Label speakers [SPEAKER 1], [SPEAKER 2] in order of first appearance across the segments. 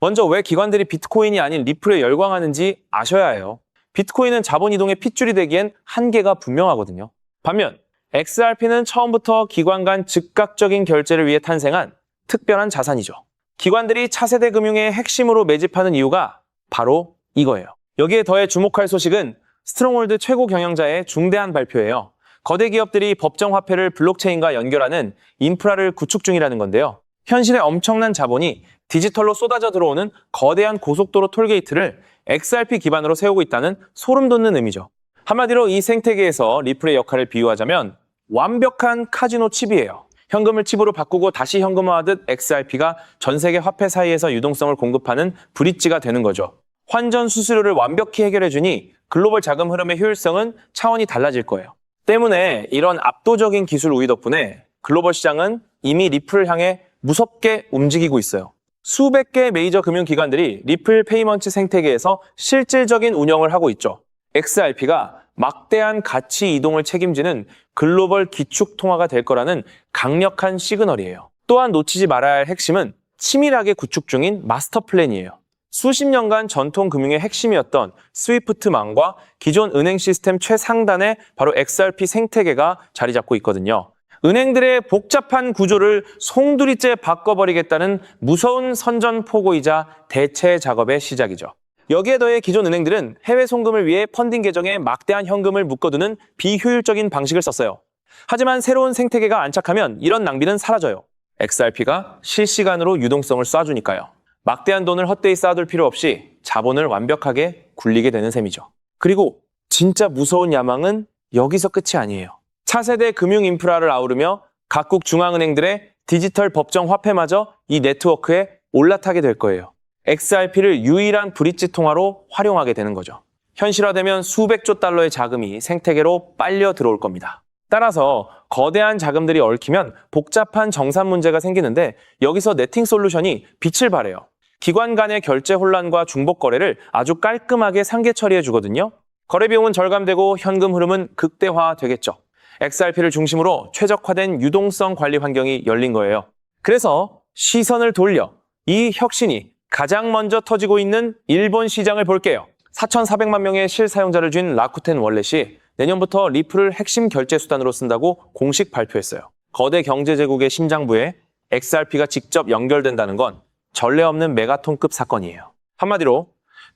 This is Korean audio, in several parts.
[SPEAKER 1] 먼저 왜 기관들이 비트코인이 아닌 리플에 열광하는지 아셔야 해요. 비트코인은 자본 이동의 핏줄이 되기엔 한계가 분명하거든요. 반면 XRP는 처음부터 기관 간 즉각적인 결제를 위해 탄생한 특별한 자산이죠. 기관들이 차세대 금융의 핵심으로 매집하는 이유가 바로 이거예요. 여기에 더해 주목할 소식은 스트롱홀드 최고 경영자의 중대한 발표예요. 거대 기업들이 법정 화폐를 블록체인과 연결하는 인프라를 구축 중이라는 건데요. 현실에 엄청난 자본이 디지털로 쏟아져 들어오는 거대한 고속도로 톨게이트를 XRP 기반으로 세우고 있다는 소름 돋는 의미죠. 한마디로 이 생태계에서 리플의 역할을 비유하자면 완벽한 카지노 칩이에요. 현금을 칩으로 바꾸고 다시 현금화하듯 XRP가 전 세계 화폐 사이에서 유동성을 공급하는 브릿지가 되는 거죠. 환전 수수료를 완벽히 해결해주니 글로벌 자금 흐름의 효율성은 차원이 달라질 거예요. 때문에 이런 압도적인 기술 우위 덕분에 글로벌 시장은 이미 리플을 향해 무섭게 움직이고 있어요. 수백 개의 메이저 금융기관들이 리플 페이먼트 생태계에서 실질적인 운영을 하고 있죠. XRP가 막대한 가치 이동을 책임지는 글로벌 기축 통화가 될 거라는 강력한 시그널이에요. 또한 놓치지 말아야 할 핵심은 치밀하게 구축 중인 마스터 플랜이에요. 수십 년간 전통 금융의 핵심이었던 스위프트망과 기존 은행 시스템 최상단에 바로 XRP 생태계가 자리 잡고 있거든요. 은행들의 복잡한 구조를 송두리째 바꿔버리겠다는 무서운 선전포고이자 대체 작업의 시작이죠. 여기에 더해 기존 은행들은 해외 송금을 위해 펀딩 계정에 막대한 현금을 묶어두는 비효율적인 방식을 썼어요. 하지만 새로운 생태계가 안착하면 이런 낭비는 사라져요. XRP가 실시간으로 유동성을 쏴주니까요. 막대한 돈을 헛되이 쌓아둘 필요 없이 자본을 완벽하게 굴리게 되는 셈이죠. 그리고 진짜 무서운 야망은 여기서 끝이 아니에요. 차세대 금융 인프라를 아우르며 각국 중앙은행들의 디지털 법정 화폐마저 이 네트워크에 올라타게 될 거예요. XRP를 유일한 브릿지 통화로 활용하게 되는 거죠. 현실화되면 수백조 달러의 자금이 생태계로 빨려 들어올 겁니다. 따라서 거대한 자금들이 얽히면 복잡한 정산 문제가 생기는데 여기서 네팅 솔루션이 빛을 발해요. 기관 간의 결제 혼란과 중복 거래를 아주 깔끔하게 상계 처리해 주거든요. 거래 비용은 절감되고 현금 흐름은 극대화되겠죠. XRP를 중심으로 최적화된 유동성 관리 환경이 열린 거예요. 그래서 시선을 돌려 이 혁신이 가장 먼저 터지고 있는 일본 시장을 볼게요. 4,400만 명의 실사용자를 쥔 라쿠텐 월렛이 내년부터 리플을 핵심 결제 수단으로 쓴다고 공식 발표했어요. 거대 경제 제국의 심장부에 XRP가 직접 연결된다는 건 전례 없는 메가톤급 사건이에요. 한마디로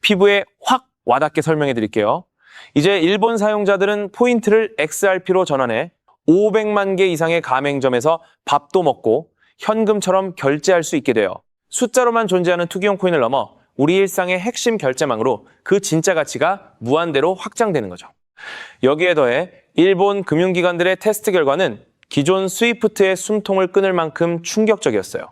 [SPEAKER 1] 피부에 확 와닿게 설명해 드릴게요. 이제 일본 사용자들은 포인트를 XRP로 전환해 500만 개 이상의 가맹점에서 밥도 먹고 현금처럼 결제할 수 있게 돼요. 숫자로만 존재하는 투기용 코인을 넘어 우리 일상의 핵심 결제망으로 그 진짜 가치가 무한대로 확장되는 거죠. 여기에 더해 일본 금융기관들의 테스트 결과는 기존 스위프트의 숨통을 끊을 만큼 충격적이었어요.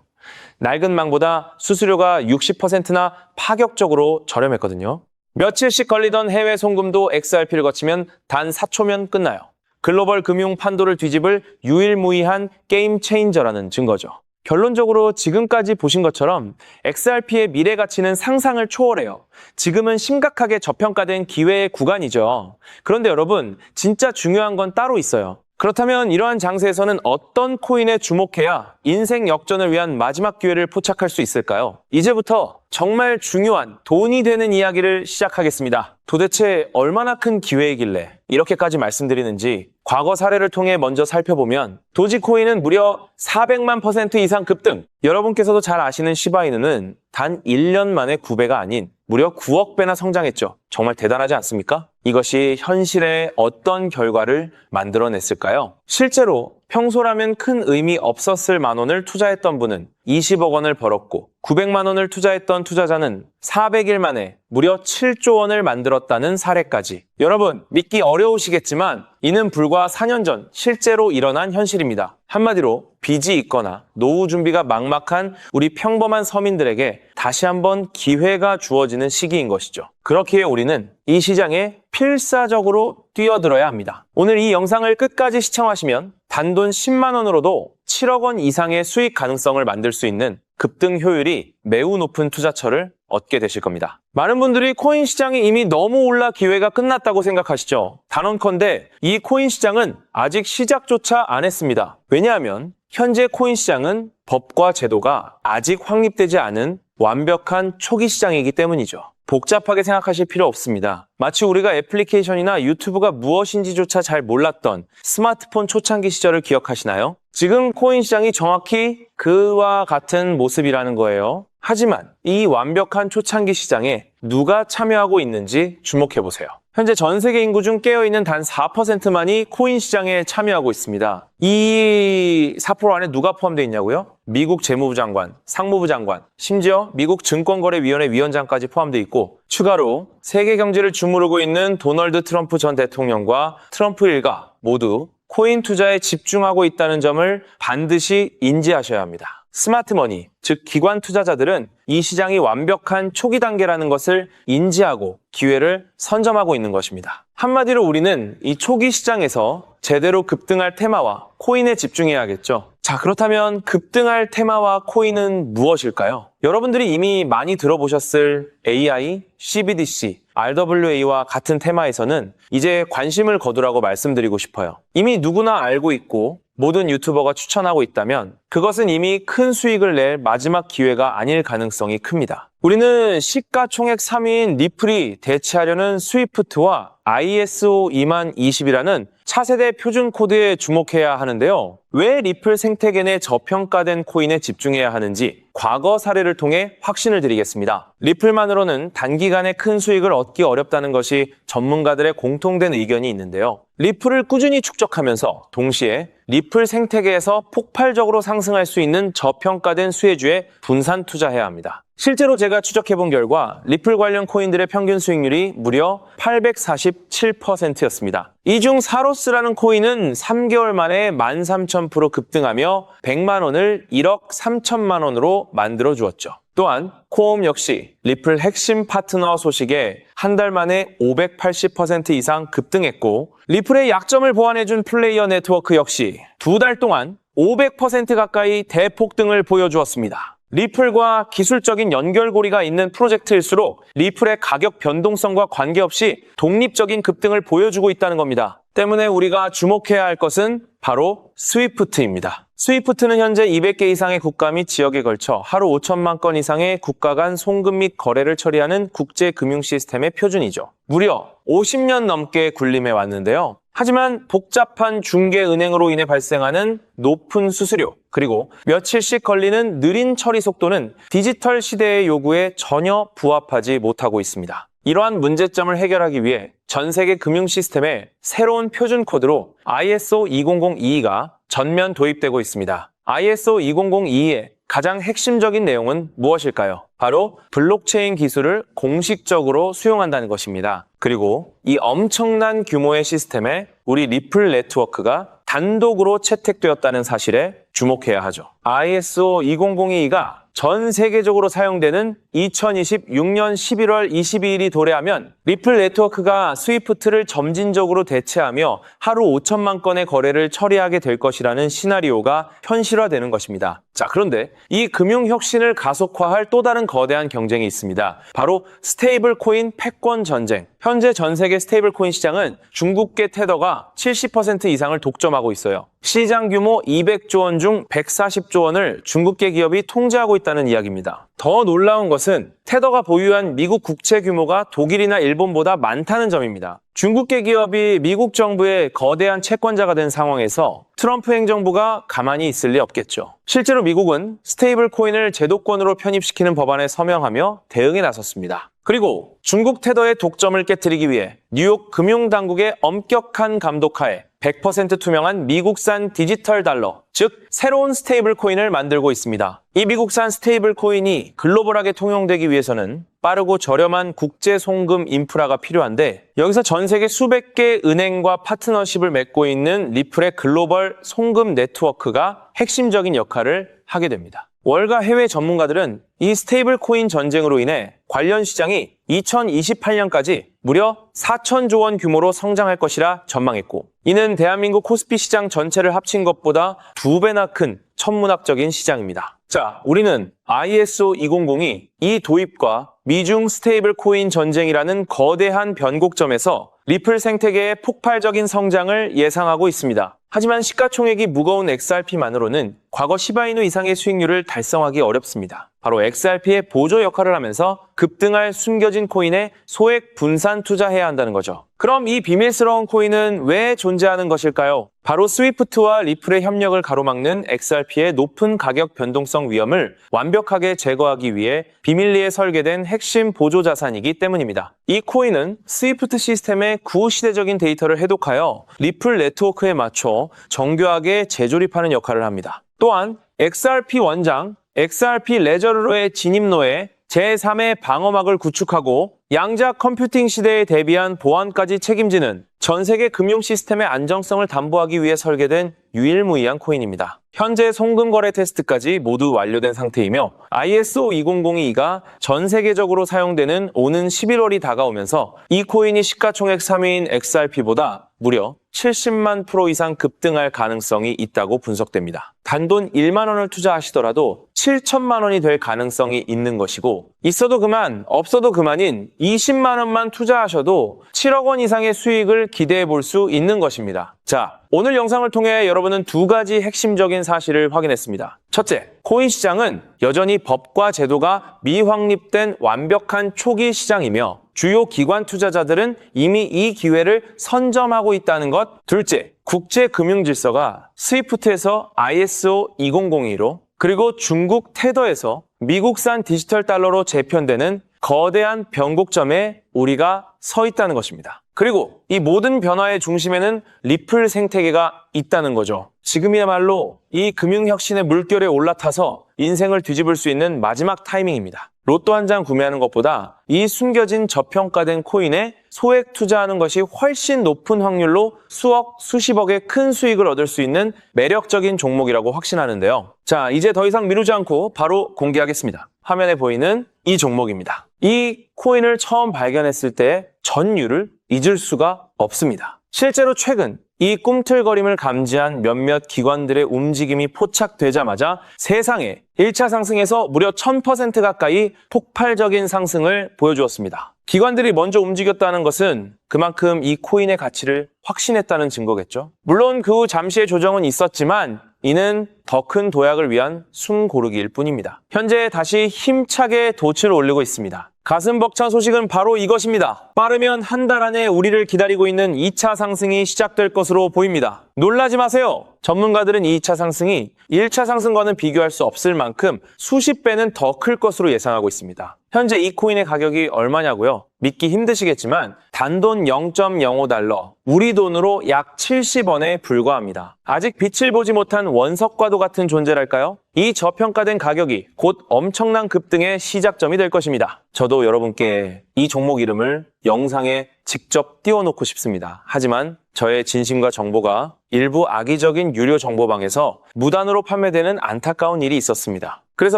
[SPEAKER 1] 낡은 망보다 수수료가 60%나 파격적으로 저렴했거든요. 며칠씩 걸리던 해외 송금도 XRP를 거치면 단 4초면 끝나요. 글로벌 금융 판도를 뒤집을 유일무이한 게임 체인저라는 증거죠. 결론적으로 지금까지 보신 것처럼 XRP의 미래 가치는 상상을 초월해요. 지금은 심각하게 저평가된 기회의 구간이죠. 그런데 여러분, 진짜 중요한 건 따로 있어요. 그렇다면 이러한 장세에서는 어떤 코인에 주목해야 인생 역전을 위한 마지막 기회를 포착할 수 있을까요? 이제부터 정말 중요한 돈이 되는 이야기를 시작하겠습니다. 도대체 얼마나 큰 기회이길래 이렇게까지 말씀드리는지 과거 사례를 통해 먼저 살펴보면 도지코인은 무려 400만 % 이상 급등! 여러분께서도 잘 아시는 시바이누는 단 1년 만에 9배가 아닌 무려 9억 배나 성장했죠. 정말 대단하지 않습니까? 이것이 현실에 어떤 결과를 만들어냈을까요? 실제로 평소라면 큰 의미 없었을 만 원을 투자했던 분은 20억 원을 벌었고 900만 원을 투자했던 투자자는 400일 만에 무려 7조 원을 만들었다는 사례까지. 여러분, 믿기 어려우시겠지만 이는 불과 4년 전 실제로 일어난 현실입니다. 한마디로 빚이 있거나 노후 준비가 막막한 우리 평범한 서민들에게 다시 한번 기회가 주어지는 시기인 것이죠. 그렇기에 우리는 이 시장에 필사적으로 뛰어들어야 합니다. 오늘 이 영상을 끝까지 시청하시면 단돈 10만 원으로도 7억 원 이상의 수익 가능성을 만들 수 있는 급등 효율이 매우 높은 투자처를 얻게 되실 겁니다. 많은 분들이 코인 시장이 이미 너무 올라 기회가 끝났다고 생각하시죠? 단언컨대 이 코인 시장은 아직 시작조차 안 했습니다. 왜냐하면 현재 코인 시장은 법과 제도가 아직 확립되지 않은 완벽한 초기 시장이기 때문이죠. 복잡하게 생각하실 필요 없습니다. 마치 우리가 애플리케이션이나 유튜브가 무엇인지조차 잘 몰랐던 스마트폰 초창기 시절을 기억하시나요? 지금 코인 시장이 정확히 그와 같은 모습이라는 거예요. 하지만 이 완벽한 초창기 시장에 누가 참여하고 있는지 주목해보세요. 현재 전 세계 인구 중 깨어있는 단 4%만이 코인 시장에 참여하고 있습니다. 이 4% 안에 누가 포함되어 있냐고요? 미국 재무부 장관, 상무부 장관, 심지어 미국 증권거래위원회 위원장까지 포함되어 있고 추가로 세계 경제를 주무르고 있는 도널드 트럼프 전 대통령과 트럼프 일가 모두 코인 투자에 집중하고 있다는 점을 반드시 인지하셔야 합니다. 스마트머니, 즉 기관 투자자들은 이 시장이 완벽한 초기 단계라는 것을 인지하고 기회를 선점하고 있는 것입니다. 한마디로 우리는 이 초기 시장에서 제대로 급등할 테마와 코인에 집중해야겠죠. 자, 그렇다면 급등할 테마와 코인은 무엇일까요? 여러분들이 이미 많이 들어보셨을 AI, CBDC, RWA와 같은 테마에서는 이제 관심을 거두라고 말씀드리고 싶어요. 이미 누구나 알고 있고 모든 유튜버가 추천하고 있다면 그것은 이미 큰 수익을 낼 마지막 기회가 아닐 가능성이 큽니다. 우리는 시가총액 3위인 리플이 대체하려는 스위프트와 ISO 20020이라는 차세대 표준 코드에 주목해야 하는데요. 왜 리플 생태계 내 저평가된 코인에 집중해야 하는지 과거 사례를 통해 확신을 드리겠습니다. 리플만으로는 단기간에 큰 수익을 얻기 어렵다는 것이 전문가들의 공통된 의견이 있는데요. 리플을 꾸준히 축적하면서 동시에 리플 생태계에서 폭발적으로 상승할 수 있는 저평가된 수혜주에 분산 투자해야 합니다. 실제로 제가 추적해본 결과 리플 관련 코인들의 평균 수익률이 무려 847%였습니다. 이 중 사로스라는 코인은 3개월 만에 13,000% 급등하며 100만 원을 1억 3천만 원으로 만들어 주었죠. 또한 코옴 역시 리플 핵심 파트너 소식에 한 달 만에 580% 이상 급등했고 리플의 약점을 보완해준 플레이어 네트워크 역시 2달 동안 500% 가까이 대폭등을 보여주었습니다. 리플과 기술적인 연결고리가 있는 프로젝트일수록 리플의 가격 변동성과 관계없이 독립적인 급등을 보여주고 있다는 겁니다. 때문에 우리가 주목해야 할 것은 바로 스위프트입니다. 스위프트는 현재 200개 이상의 국가 및 지역에 걸쳐 하루 5천만 건 이상의 국가 간 송금 및 거래를 처리하는 국제 금융 시스템의 표준이죠. 무려 50년 넘게 군림해 왔는데요. 하지만 복잡한 중개은행으로 인해 발생하는 높은 수수료, 그리고 며칠씩 걸리는 느린 처리 속도는 디지털 시대의 요구에 전혀 부합하지 못하고 있습니다. 이러한 문제점을 해결하기 위해 전 세계 금융 시스템에 새로운 표준 코드로 ISO 20022가 전면 도입되고 있습니다. ISO 20022의 가장 핵심적인 내용은 무엇일까요? 바로 블록체인 기술을 공식적으로 수용한다는 것입니다. 그리고 이 엄청난 규모의 시스템에 우리 리플 네트워크가 단독으로 채택되었다는 사실에 주목해야 하죠. ISO 20022가 전 세계적으로 사용되는 2026년 11월 22일이 도래하면 리플 네트워크가 스위프트를 점진적으로 대체하며 하루 5천만 건의 거래를 처리하게 될 것이라는 시나리오가 현실화되는 것입니다. 자, 그런데 이 금융 혁신을 가속화할 또 다른 거대한 경쟁이 있습니다. 바로 스테이블 코인 패권 전쟁. 현재 전 세계 스테이블 코인 시장은 중국계 테더가 70% 이상을 독점하고 있어요. 시장 규모 200조 원 중 140조 원을 중국계 기업이 통제하고 있다는 이야기입니다. 더 놀라운 것은 테더가 보유한 미국 국채 규모가 독일이나 일본보다 많다는 점입니다. 중국계 기업이 미국 정부의 거대한 채권자가 된 상황에서 트럼프 행정부가 가만히 있을 리 없겠죠. 실제로 미국은 스테이블 코인을 제도권으로 편입시키는 법안에 서명하며 대응에 나섰습니다. 그리고 중국 테더의 독점을 깨트리기 위해 뉴욕 금융당국의 엄격한 감독하에 100% 투명한 미국산 디지털 달러, 즉 새로운 스테이블 코인을 만들고 있습니다. 이 미국산 스테이블 코인이 글로벌하게 통용되기 위해서는 빠르고 저렴한 국제 송금 인프라가 필요한데 여기서 전 세계 수백 개 은행과 파트너십을 맺고 있는 리플의 글로벌 송금 네트워크가 핵심적인 역할을 하게 됩니다. 월가 해외 전문가들은 이 스테이블 코인 전쟁으로 인해 관련 시장이 2028년까지 무려 4천조 원 규모로 성장할 것이라 전망했고 이는 대한민국 코스피 시장 전체를 합친 것보다 2배나 큰 천문학적인 시장입니다. 자, 우리는 ISO 200이 이 도입과 미중 스테이블 코인 전쟁이라는 거대한 변곡점에서 리플 생태계의 폭발적인 성장을 예상하고 있습니다. 하지만 시가총액이 무거운 XRP만으로는 과거 시바이누 이상의 수익률을 달성하기 어렵습니다. 바로 XRP의 보조 역할을 하면서 급등할 숨겨진 코인에 소액 분산 투자해야 한다는 거죠. 그럼 이 비밀스러운 코인은 왜 존재하는 것일까요? 바로 스위프트와 리플의 협력을 가로막는 XRP의 높은 가격 변동성 위험을 완벽하게 제거하기 위해 비밀리에 설계된 핵심 보조 자산이기 때문입니다. 이 코인은 스위프트 시스템의 구시대적인 데이터를 해독하여 리플 네트워크에 맞춰 정교하게 재조립하는 역할을 합니다. 또한 XRP 원장, XRP 레저러의 진입로에 제3의 방어막을 구축하고 양자 컴퓨팅 시대에 대비한 보안까지 책임지는 전 세계 금융 시스템의 안정성을 담보하기 위해 설계된 유일무이한 코인입니다. 현재 송금 거래 테스트까지 모두 완료된 상태이며 ISO 20022가 전 세계적으로 사용되는 오는 11월이 다가오면서 이 코인이 시가총액 3위인 XRP보다 무려 70만 프로 이상 급등할 가능성이 있다고 분석됩니다. 단돈 1만 원을 투자하시더라도 7천만 원이 될 가능성이 있는 것이고 있어도 그만, 없어도 그만인 20만 원만 투자하셔도 7억 원 이상의 수익을 기대해 볼 수 있는 것입니다. 자, 오늘 영상을 통해 여러분은 두 가지 핵심적인 사실을 확인했습니다. 첫째, 코인 시장은 여전히 법과 제도가 미확립된 완벽한 초기 시장이며 주요 기관 투자자들은 이미 이 기회를 선점하고 있다는 것. 둘째, 국제 금융 질서가 스위프트에서 ISO 2002로 그리고 중국 테더에서 미국산 디지털 달러로 재편되는 거대한 변곡점에 우리가 서 있다는 것입니다. 그리고 이 모든 변화의 중심에는 리플 생태계가 있다는 거죠. 지금이야말로 이 금융혁신의 물결에 올라타서 인생을 뒤집을 수 있는 마지막 타이밍입니다. 로또 한 장 구매하는 것보다 이 숨겨진 저평가된 코인에 소액 투자하는 것이 훨씬 높은 확률로 수억, 수십억의 큰 수익을 얻을 수 있는 매력적인 종목이라고 확신하는데요. 자, 이제 더 이상 미루지 않고 바로 공개하겠습니다. 화면에 보이는 이 종목입니다. 이 코인을 처음 발견했을 때 전율을 잊을 수가 없습니다. 실제로 최근 이 꿈틀거림을 감지한 몇몇 기관들의 움직임이 포착되자마자 세상에 1차 상승에서 무려 1000% 가까이 폭발적인 상승을 보여주었습니다. 기관들이 먼저 움직였다는 것은 그만큼 이 코인의 가치를 확신했다는 증거겠죠. 물론 그 후 잠시의 조정은 있었지만 이는 더 큰 도약을 위한 숨고르기일 뿐입니다. 현재 다시 힘차게 돛을 올리고 있습니다. 가슴 벅찬 소식은 바로 이것입니다. 빠르면 한 달 안에 우리를 기다리고 있는 2차 상승이 시작될 것으로 보입니다. 놀라지 마세요. 전문가들은 2차 상승이 1차 상승과는 비교할 수 없을 만큼 수십 배는 더 클 것으로 예상하고 있습니다. 현재 이 코인의 가격이 얼마냐고요? 믿기 힘드시겠지만 단돈 0.05달러, 우리 돈으로 약 70원에 불과합니다. 아직 빛을 보지 못한 원석과도 같은 존재랄까요? 이 저평가된 가격이 곧 엄청난 급등의 시작점이 될 것입니다. 저도 여러분께 이 종목 이름을 영상에 직접 띄워놓고 싶습니다. 하지만 저의 진심과 정보가 일부 악의적인 유료 정보방에서 무단으로 판매되는 안타까운 일이 있었습니다. 그래서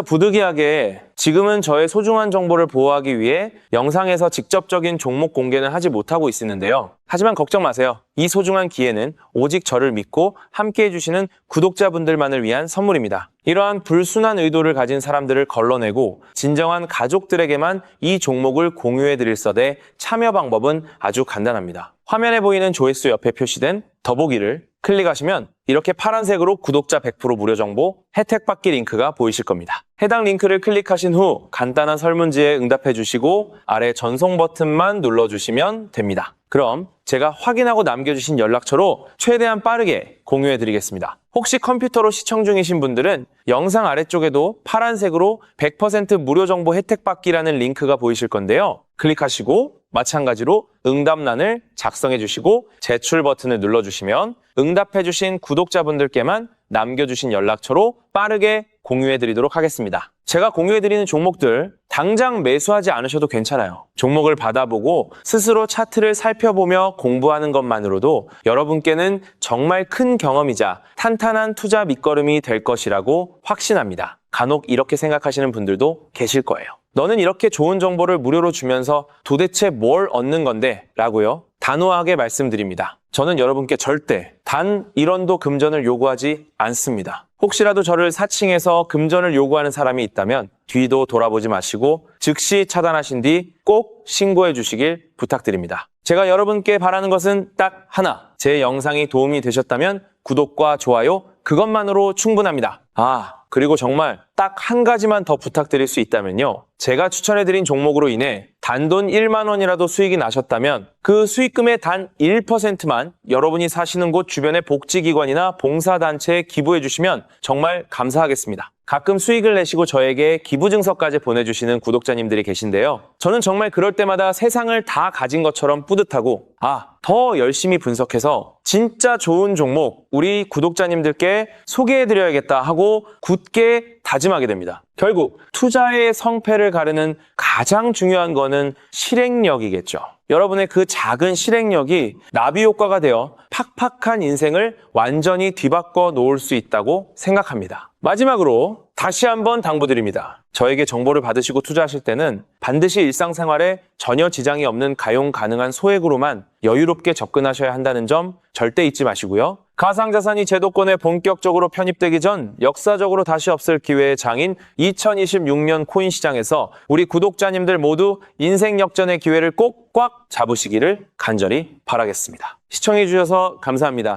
[SPEAKER 1] 부득이하게 지금은 저의 소중한 정보를 보호하기 위해 영상에서 직접적인 종목 공개는 하지 못하고 있었는데요. 하지만 걱정 마세요. 이 소중한 기회는 오직 저를 믿고 함께해 주시는 구독자분들만을 위한 선물입니다. 이러한 불순한 의도를 가진 사람들을 걸러내고 진정한 가족들에게만 이 종목을 공유해 드릴 서대 참여 방법은 아주 간단합니다. 화면에 보이는 조회수 옆에 표시된 더보기를 클릭하시면 이렇게 파란색으로 구독자 100% 무료 정보 혜택 받기 링크가 보이실 겁니다. 해당 링크를 클릭하신 후 간단한 설문지에 응답해 주시고 아래 전송 버튼만 눌러주시면 됩니다. 그럼 제가 확인하고 남겨주신 연락처로 최대한 빠르게 공유해 드리겠습니다. 혹시 컴퓨터로 시청 중이신 분들은 영상 아래쪽에도 파란색으로 100% 무료 정보 혜택 받기라는 링크가 보이실 건데요. 클릭하시고 마찬가지로 응답란을 작성해 주시고 제출 버튼을 눌러주시면 응답해 주신 구독자분들께만 남겨주신 연락처로 빠르게 공유해 드리도록 하겠습니다. 제가 공유해 드리는 종목들 당장 매수하지 않으셔도 괜찮아요. 종목을 받아보고 스스로 차트를 살펴보며 공부하는 것만으로도 여러분께는 정말 큰 경험이자 탄탄한 투자 밑거름이 될 것이라고 확신합니다. 간혹 이렇게 생각하시는 분들도 계실 거예요. 너는 이렇게 좋은 정보를 무료로 주면서 도대체 뭘 얻는 건데? 라고요. 단호하게 말씀드립니다. 저는 여러분께 절대 단 1원도 금전을 요구하지 않습니다. 혹시라도 저를 사칭해서 금전을 요구하는 사람이 있다면 뒤도 돌아보지 마시고 즉시 차단하신 뒤 꼭 신고해 주시길 부탁드립니다. 제가 여러분께 바라는 것은 딱 하나. 제 영상이 도움이 되셨다면 구독과 좋아요 그것만으로 충분합니다. 그리고 정말 딱 한 가지만 더 부탁드릴 수 있다면요. 제가 추천해드린 종목으로 인해 단돈 1만 원이라도 수익이 나셨다면 그 수익금의 단 1%만 여러분이 사시는 곳 주변의 복지기관이나 봉사단체에 기부해 주시면 정말 감사하겠습니다. 가끔 수익을 내시고 저에게 기부증서까지 보내주시는 구독자님들이 계신데요. 저는 정말 그럴 때마다 세상을 다 가진 것처럼 뿌듯하고 더 열심히 분석해서 진짜 좋은 종목 우리 구독자님들께 소개해드려야겠다 하고 굳게 다짐하게 됩니다. 결국 투자의 성패를 가르는 가장 중요한 거는 실행력이겠죠. 여러분의 그 작은 실행력이 나비 효과가 되어 팍팍한 인생을 완전히 뒤바꿔 놓을 수 있다고 생각합니다. 마지막으로 다시 한번 당부드립니다. 저에게 정보를 받으시고 투자하실 때는 반드시 일상생활에 전혀 지장이 없는 가용 가능한 소액으로만 여유롭게 접근하셔야 한다는 점 절대 잊지 마시고요. 가상자산이 제도권에 본격적으로 편입되기 전 역사적으로 다시 없을 기회의 장인 2026년 코인 시장에서 우리 구독자님들 모두 인생 역전의 기회를 꼭 꽉 잡으시기를 간절히 바라겠습니다. 시청해주셔서 감사합니다.